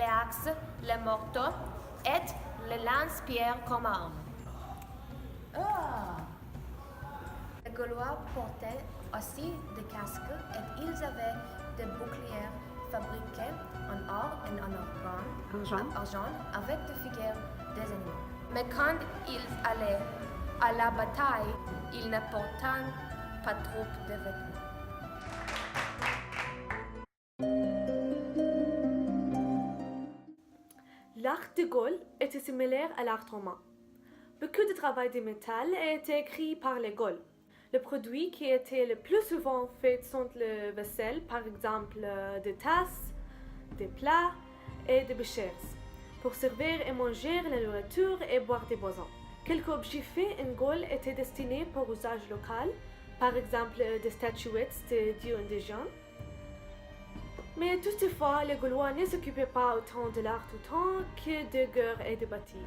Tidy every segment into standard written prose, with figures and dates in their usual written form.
l'axe, le marteau et le lance-pierre comme arme. Les Gaulois portaient aussi des casques et ils avaient des boucliers fabriqués en or et en argent avec des figures des animaux. Mais quand ils allaient à la bataille, ils ne portaient pas trop de vêtements. L'art de Gaulle était similaire à l'art romain. Beaucoup de travail de métal a été écrit par les Gauls. Les produits qui étaient le plus souvent faits sont le vaisselle, par exemple des tasses, des plats et des bêchers, pour servir et manger la nourriture et boire des boissons. Quelques objets faits en Gaule étaient destinés pour usage local, par exemple des statuettes de dieux indigènes. Mais toutefois, les Gaulois ne s'occupaient pas autant de l'art autant que de guerre et de bataille.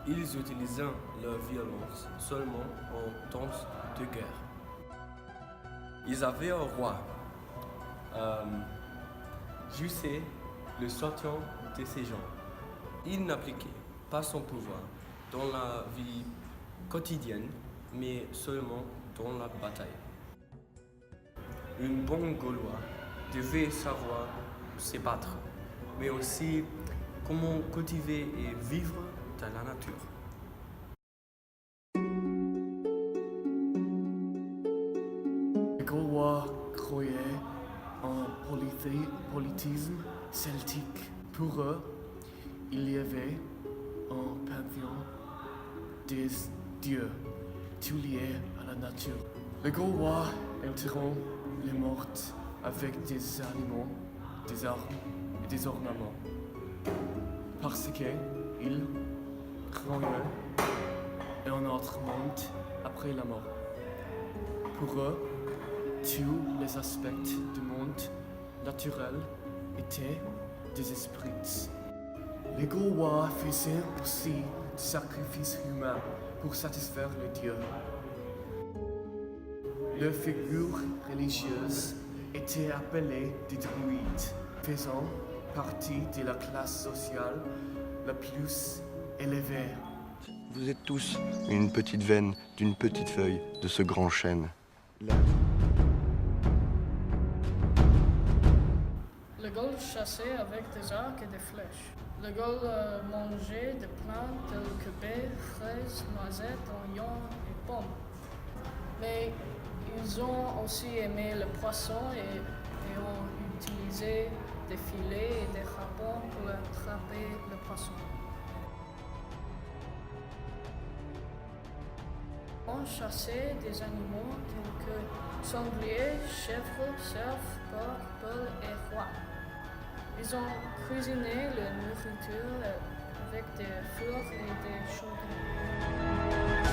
Ils utilisaient leur violence seulement en temps de guerre. Ils avaient un roi, Jussé, le sultan de ces gens. Il n'appliquait pas son pouvoir dans la vie quotidienne, mais seulement dans la bataille. Un bon Gaulois devait savoir se battre, mais aussi comment cultiver et vivre dans la nature. Les Gaulois croyaient en polythéisme celtique. Pour eux, il y avait un panthéon des dieux, tout lié à la nature. Les Gaulois enterraient les morts avec des animaux, des armes et des ornements, parce qu'ils croyaient en un autre monde après la mort. Pour eux, tous les aspects du monde naturel étaient des esprits. Les Gaulois faisaient aussi des sacrifices humains pour satisfaire les dieux. Leurs figures religieuses étaient appelées des druides, faisant partie de la classe sociale la plus élevée. Vous êtes tous une petite veine d'une petite feuille de ce grand chêne. Le Gaule chassait avec des arcs et des flèches. Le Gaule mangeait des plantes telles que baies, fraises, noisettes, oignons et pommes. Mais ils ont aussi aimé le poisson et ont utilisé des filets et des harpons pour attraper le poisson. On chassait des animaux tels que sangliers, chèvres, cerfs, porcs, bœufs et rois. Ils ont cuisiné leur nourriture avec des fours et des chaudrons.